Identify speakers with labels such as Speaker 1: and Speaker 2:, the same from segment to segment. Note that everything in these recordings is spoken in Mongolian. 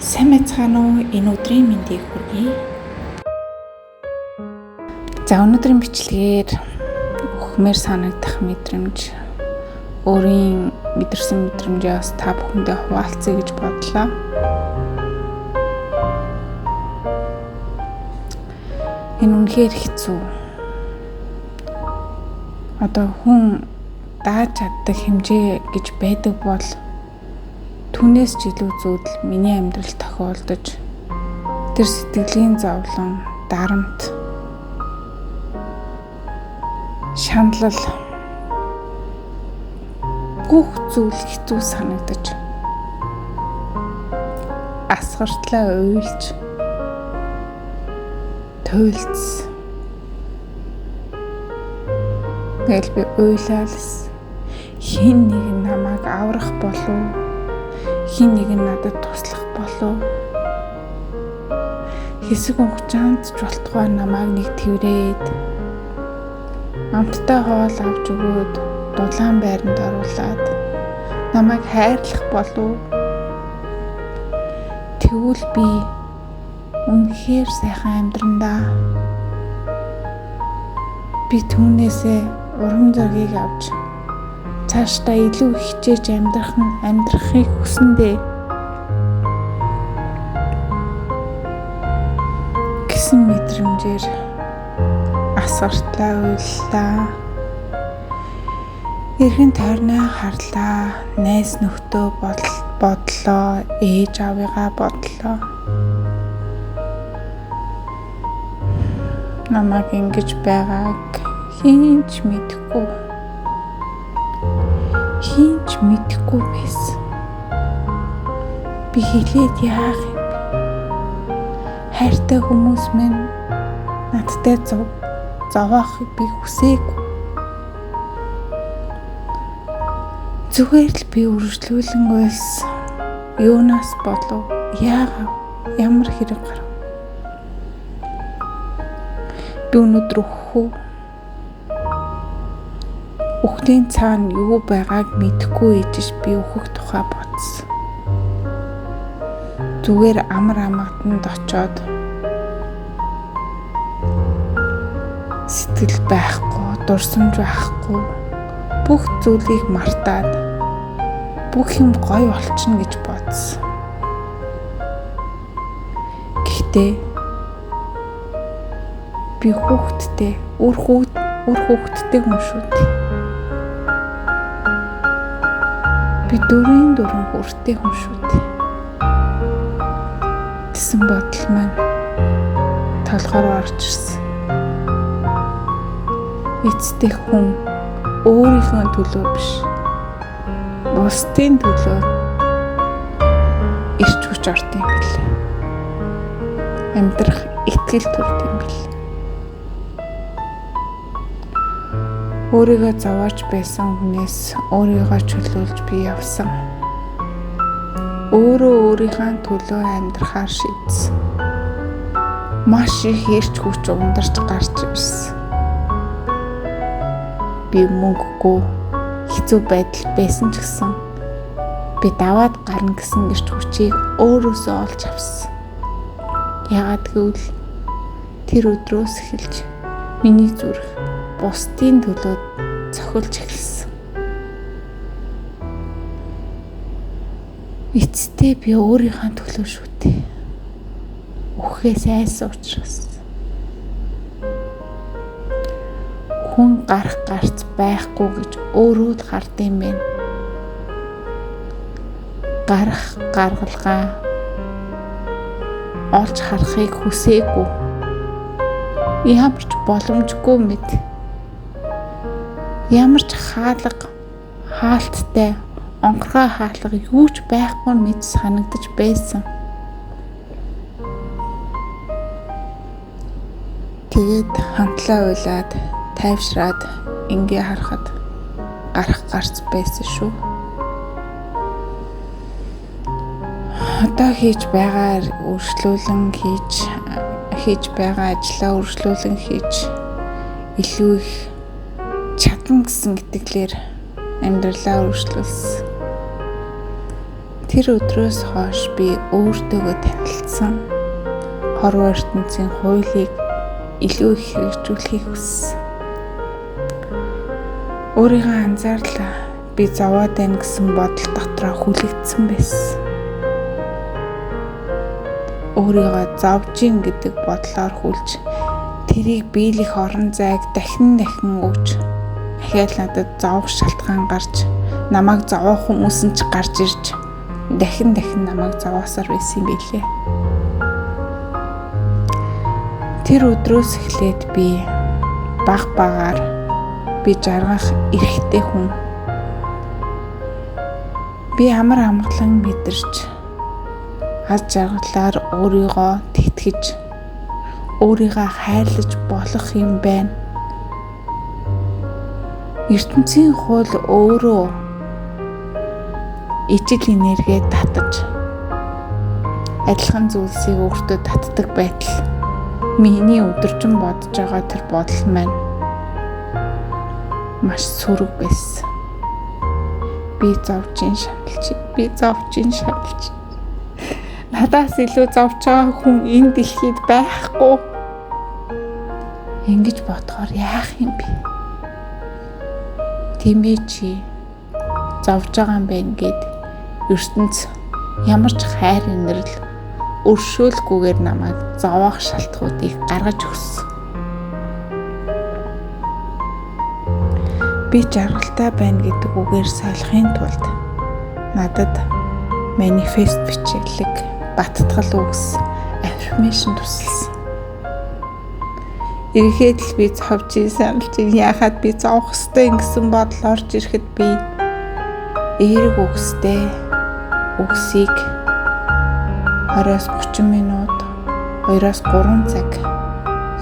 Speaker 1: Сайн мэцгаана уу? Энэ өдрийн мэндийг хүргэе. За өнөөдрийн бичлэгээр өгмөр санагдах мэдрэмж, өөрийн мэдэрсэн мэдрэмжээ бас та бүхэндээ хуваалцъя гэж бодлоо. Энэ үнэхээр хэцүү. Одоо хүн дааж чаддаг хэмжээ гэж байдаг бол түүнээс ч илүү зүйл миний амьдралд тохиолдож, тэр сэтгэлийн зовлон, дарамт, шаналл бүх зүйл хэцүү санагдаж, асгартлаа уйлж, туйлц. Тэгэл би уйлалс хин нэг намайг аврах болов, хин нэг надад туслах болов, хэсэг хугацаанд ч болтугай намайг нэг тэврээд амттай хоол авч өгөөд дулаан байранд оруулаад намайг хайрлах болов. Тэгвэл би үнэхээр сайхан амьдрандаа. Би түүнээсээ урам зориг авч цаашдаа илүү хичээж амьдрахыг хүсэндээ гэсэн мэдрэмжээр асгартлаа уйллаа. Эргэн тойрноо харлаа, найз нөхдөө бодлоо, ээж аваагаа бодлоо. Намайг ингэж байгааг хин ч мэдэхгүй байсан. Би хэлээд яах юм бэ? Хайртай хүмүүс минь надтай зовоохыг би хүсээгүй. Зүгээр л би үргэлжлүүлэн байсан. Юунаас болов? Ямар хэрэг гарав? Би өнөөдөр Үхлийн цаана юу байгааг мэдэхгүй ээжж би өөхөх тухай бодсон. Зүгээр амар амгатанд очоод сэтгэл байхгүй, дурсамж байхгүй, бүх зүйлийг мартаад бүх юм гоё болчихно гэж бодсон. Гэхдээ би үр хүүхэдтэй хүн шүү дээ. Би дөрвөн хүртэй хүн шүү дээ. Тэсэн бодол маань толгоор орж ирсэн. Эцдэг хүн өөрийнхөө төлөө биш, бусдын төлөө ирч хүч орд юм билээ. Амьдрах итгэл төрд юм билээ. Өөрийгөө зовоож байсан хүнээс өөрийгөө чөлөөлж би явсан. Өөрийнхөө төлөө амьдрахаар шийдсэн. Маш их эрч хүч ундарч гарч ирсэн. Би мөнгөгүй хэцүү байдал байсан ч гэсэн би даваад гарна гэсэн эрч хүчийг өөрөөсөө олж авсан. Яагаад гэвэл тэр өдрөөс эхэлж миний зүрх бусдын төлөө цохилж эхэлсэн. Эцэстээ би өөрийнхөө төлөө шүү дээ. Үхээс айсан учраас. Хүн гарц байхгүй гэж өөрөө л хардсан байна. Гаргалгаа олж харахыг хүсээгүй. Ямар ч боломжгүй мэд. Ямар ч хаалттай, онгорхой хаалга юу ч байхгүй мэд санагдаж байсан. Тэгээд хамтлаа уйлаад, тайвшраад ингээ харахад гарц байсан шүү. Одоо хийж байгаа ажлаа үргэлжлүүлэн хийж илүү их чадна гэсэн итгэлээр амьдралаа үргэлжлүүлсэн. Тэр өдрөөс хойш би өөртөөгөө танилцсан. Хорвоо ертөнцийн хуулийг илүү их хэрэгжүүлэхийг хүссэн. Өөрийгөө анзаарлаа. Би зовоод байна гэсэн бодол дотроо хүлэгдсэн байсан. Өөрийгөө зовжин гэдэг бодлоор хүлж тэрийг биелэх орон зайг дахин өгч ахиад надад зовох шалтгаан гарч намайг зовоох хүмүүс нь ч гарч ирж дахин намайг зовоосоор байсан юм билээ. Тэр өдрөөс эхлээд би багаар би жаргах эрхтэй хүн. Би амар амгалан мэдэрч аз жаргалаар өөрийгөө тэтгэж өөрийгөө хайрлаж болох юм байна. ертөнцийн хууль өөрөө ижил энерги татаж адилхан зүйлсийг өөртөө татдаг байтал миний өдөржин бодож байгаа тэр бодол маань маш сөрөг байсан. Би зовжин шаналж. Надаас илүү зовж байгаа хүн энэ дэлхийд байхгүй. Ингэж бодохоор яах юм бэ? Тэмээ чи зовж байгаа юм байна гэд ертөнц ямар ч хайр инрэл өршөөлгүйгээр намайг зовоох шалтгауудыг гаргаж өгсөн. Би жаргалтай байна гэдэг үгээр солихын тулд надад манифест бичиглэг баттгал үгс аффирмашн тусалсан. Ирэхэд л би зовж саналж яхад би зовох ёстой гэсэн бодол орж ирэхэд би эерэг үгстэй үгсийг 20-30 минут 2-3 цаг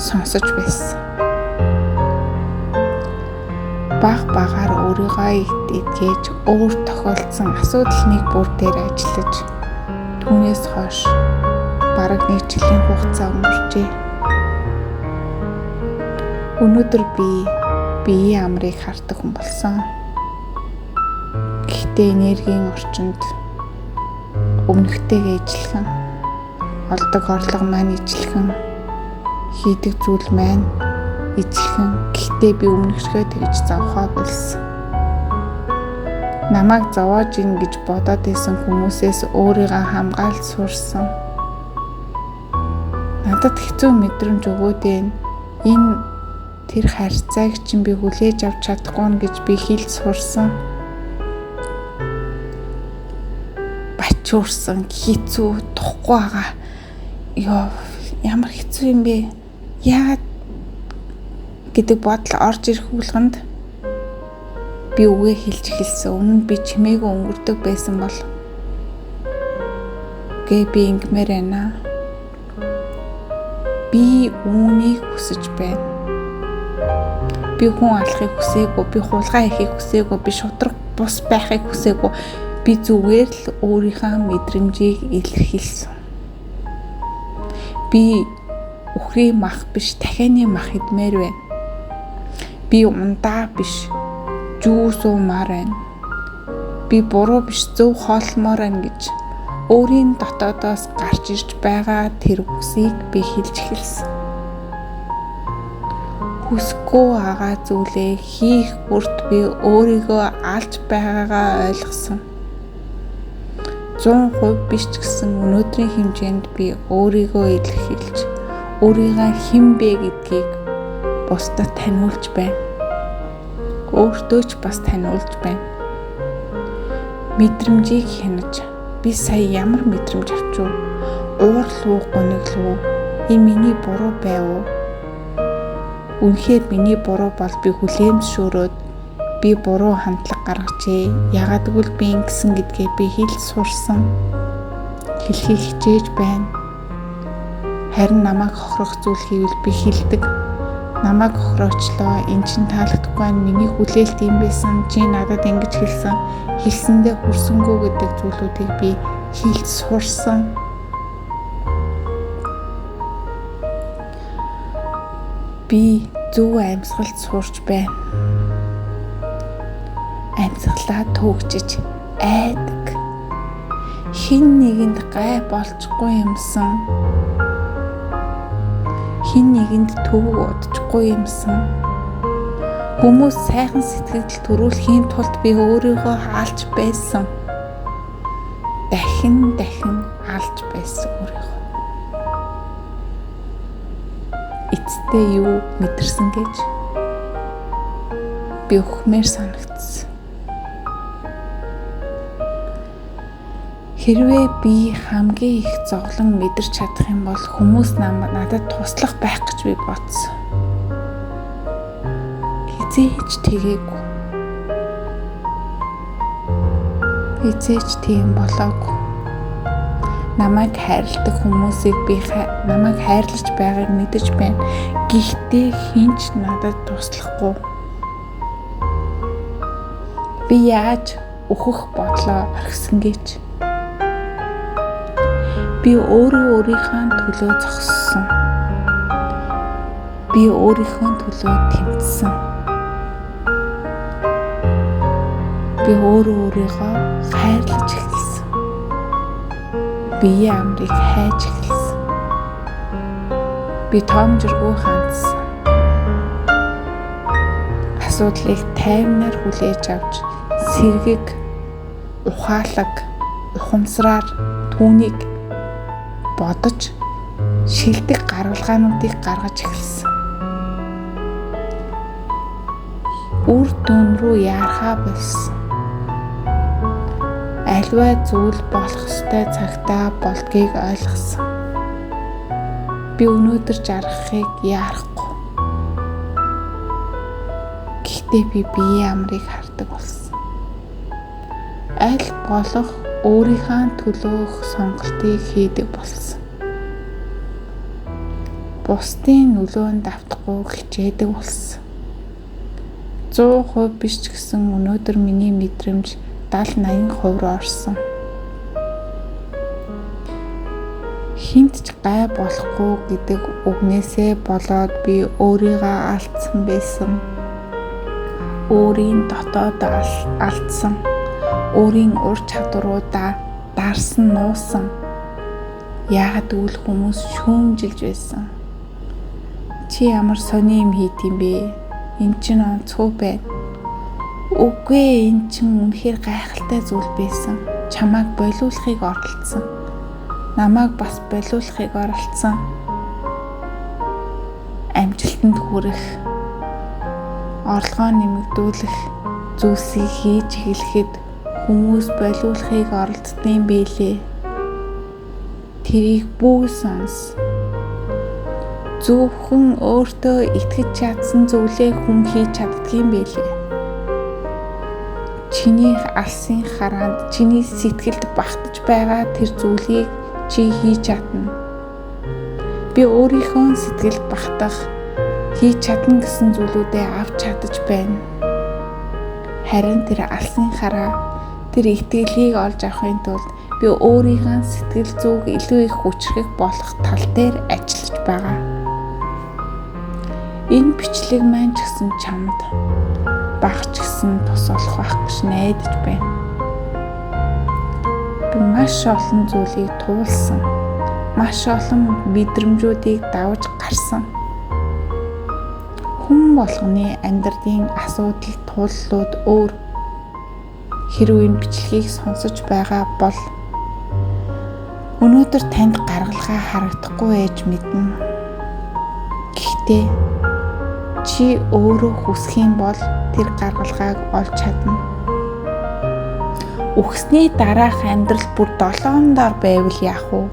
Speaker 1: сонсож байсан. Багаар өөрийгөө итгэж өөр тохиолдсон асуудлыг бүр дээр ажиллаж түүнээс хойш бараг 1 жилийн хугацаа өнгөрчээ. Өнөөдөр би биеийн амрыг хардаг хүн болсон. Гэхдээ энергийн орчинд өмнөхтэйгээ ижилхэн, олдог орлого маань ижилхэн, хийдэг зүйл маань ижилхэн. Гэхдээ би өмнөхшгөө тэгж зовхоо болсон. Намайг зовоож ийн гэж бодоод байсан хүмүүсээс өөрийгөө хамгаалж сурсан. Надад хэцүү мэдрэмж өгөөдөө энэ тэр харьцааг чинь би хүлээж авч чадахгүй гэж би хэлж сурсан. Бачуурсан хэцүү тухгүй байгаа. Ямар хэцүү юм бэ? Яагаад гэдэг бодол орж ирэх hulганд би үгээ хэлж эхэлсэн. Өмнө би чимээгүй өнгөрдөг байсан бол би ингэмээр байна. Би үүнийг хүсэж байна. Би хүн алахыг хүсээгүй, би хулгай хийхийг хүсээгүй, би шудраг бус байхыг хүсээгүй. Би зүгээр л өөрийнхөө мэдрэмжийг илэрхийлсэн. Би үхрийн мах биш, дахианы мах идмээр байна. Би ундаа биш, жүү суумаар байна. Би буруу биш, зөв хоолмоор байна гэж өөрийн дотоодоос гарч ирж байгаа тэр үгсийг би хэлж эхэлсэн. Хүсэхгүй байгаа зүйлээ хийх бүрт би өөрийгөө алж байгаагаа ойлгосон. 100% биш ч гэсэн өнөөдрийн хэмжээнд би өөрийгөө илэрхийлж, өөрийгөө хэн бэ гэдгийг бусдад таниулж байна. Өөртөө ч бас таниулж байна. Мэдрэмжийг хянаж, би сая ямар мэдрэмж авчив? Уурлуу, гониглуу? Энэ миний буруу байв уу? Үнэхээр миний буруу бол би хүлээмжшөөрөөд би буруу хандлага гаргажээ. Ягаад гэвэл би ингэсэн гэдгээ би хэлж сурсан. Хэлхийг хичээж байна. Харин намайг хохирох зүйл хийвэл би хэлдэг. Намайг хохироочлоо. Эн чинь таалагдахгүй байна. Миний хүлээлт юм байсан. Чи надад ингэж хэлсэн. Хэлсэндээ хүрсэнгүү гэдэг зүйлүүдийг би хэлж сурсан. Би зөв амьсгалд сурч байна. Амьсгалаа төгжиж айдаг. хин нэгэнд гай болчихгүй юмсан. Хин нэгэнд төвөг удчихгүй юмсан. Хүмүүс сайхан сэтгэл төрүүлэхийн тулд би өөрийгөө алж байсан. Дахин алж байсан өөрийгөө. Эцэстээ юу мэдэрсэн гэж би өхмээр санагдсан. Хэрвээ би хамгийн их зовлон мэдэрч чадах юм бол хүмүүс надад туслах байх гэж би бодсон. Хизээч тэгээгүй. Хизээч тийм болоогүй. Намайг хайрладаг хүмүүсийг намайг хайрлаж байгааг мэдэж байна. Гэхдээ хинч надад туслахгүй. Би яаж өөхөх бодлоо орхисон гэж. Би өөрийнхөө төлөө зогссон. Би өөрийнхөө төлөө тэмцсэн. Би өөрийгөө хайрлаж эхэлсэн. Биеийн амрыг хайж эхэлсэн. Би тоомжиргүй хандсан. Асуудлыг тайвнаар хүлээж авч сэргийг ухамсараар түүнийг бодож шилдэг гаргалгаануудыг гаргаж эхэлсэн. Үр дүн рүү яархаа болсон. Аливаа зүйл болох ёстой цагтаа болдгийг ойлгосон. Би өнөөдөр жаргахыг яарахгүй. Гэхдээ би биеийн амрыг хардаг болсон. Аль болох өөрийнхөө төлөөх сонголтыг хийдэг болсон. Бусдын нөлөөнд автахгүй хичээдэг болсон. 100% биш ч гэсэн өнөөдөр миний мэдрэмж 70-80% руу орсон. Хинт ч гай болохгүй гэдэг үгнээсээ болоод би өөрийгөө алдсан байсан. Өөрийн дотоод алдсан. Өөрийн ур чадваруудаа дарсан нуусан. Яагаад гэвэл хүмүүс шүүмжилж байсан. Чи ямар сони юм хийд юм бэ? Энд чинь онцгүй байна. Үгүй ээ, энэ чинь үнэхээр гайхалтай зүйл байсан. Чамайг болиулахыг оролдсон. Намайг бас болиулахыг оролдсон. Амжилтанд хүрэх, орлогоо нэмэгдүүлэх зүйлсийг хийж эхлэхэд хүмүүс болиулахыг оролддсон байлээ. Тэрийг бүгд сонс. Зөвхөн өөртөө итгэж чадсан зүйлээ хүн хийж чаддгийм байлээ. Чиний алсын хараанд чиний сэтгэлд багтаж байгаа тэр зүйлийг чи хийж чадна. Би өөрийнхөө сэтгэлд багтах, хийж чадна гэсэн зүйлүүдээ авч чадаж байна. Харин тэр алсын хараа, тэр итгэлийг олж авахын тулд би өөрийнхөө сэтгэл зүг илүү их хүчрэх болох тал дээр ажиллаж байгаа. Энэ бичлэг маань ч гэсэн чамд багч гэсэн тус олох байх гэж найдаж байна. Би маш олон зүйлийг туулсан. Маш олон мэдрэмжүүдийг давж гарсан. Хүн болгоны амьдралын асуудал тууллууд өөр. Хэрвээ энэ бичлэгийг сонсож байгаа бол өнөөдөр танд гаргалгаа харагдахгүй ээж мэднэ. Гэхдээ чи өөрөө хүсэх юм бол тэр гаргалгааг олж чадна. Үхсний дараах амьдрал бүр 7 дор байвал яах вэ?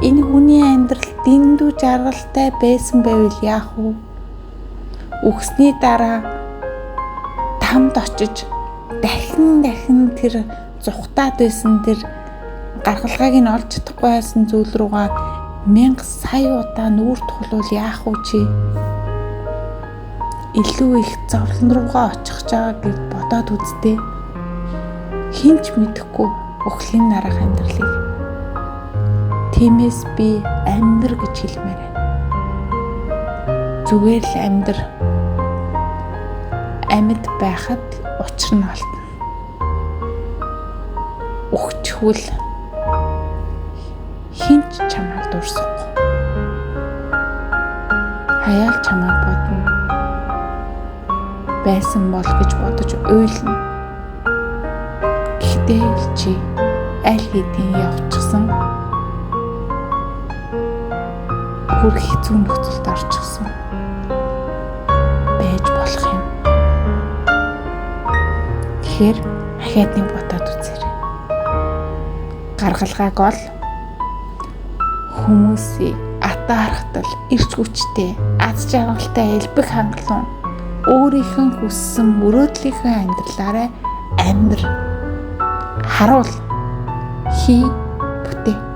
Speaker 1: Энэ хүний амьдрал дэндүү жаргалтай байсан байвал яах вэ? Үхсний дараа тамд очиж дахин тэр зүхтаад байсан тэр гаргалгааг нь олж чадахгүй байсан зүйл руугаа 1000 сая удаа нүүр тулвал яах вэ чи? Илүү их зовлон руугаа очих чагаа гэж бодоод үзтээ. Хинч мэдэхгүй өхлийн дараах амьдралыг. Тиймээс би амьдр гэж хэлмээр байна. Зүгээр л амьдр. Амьд байхад учир нь олдно. өгчхүүл хинч чамайг дурсахгүй. Хаяал чамайг бодно. Байсан бол гэж бодож уйлна. Гэхдээ чи аль хэдийн явчихсан. Бүр хэцүү нөхцөлд орчихсон. Байж болох юм. Тэгэхээр ахаад нэг бодоод үзээрэй. Гаргалгааг ол хүмүүсийг атаархтал, эрч хүчтэй, аз жаргалтай элбэг хангалуун өөрийнхөө хүссэн мөрөөдлийнхөө амьдралаараа амьдр. Харуул. Хий бүтээ.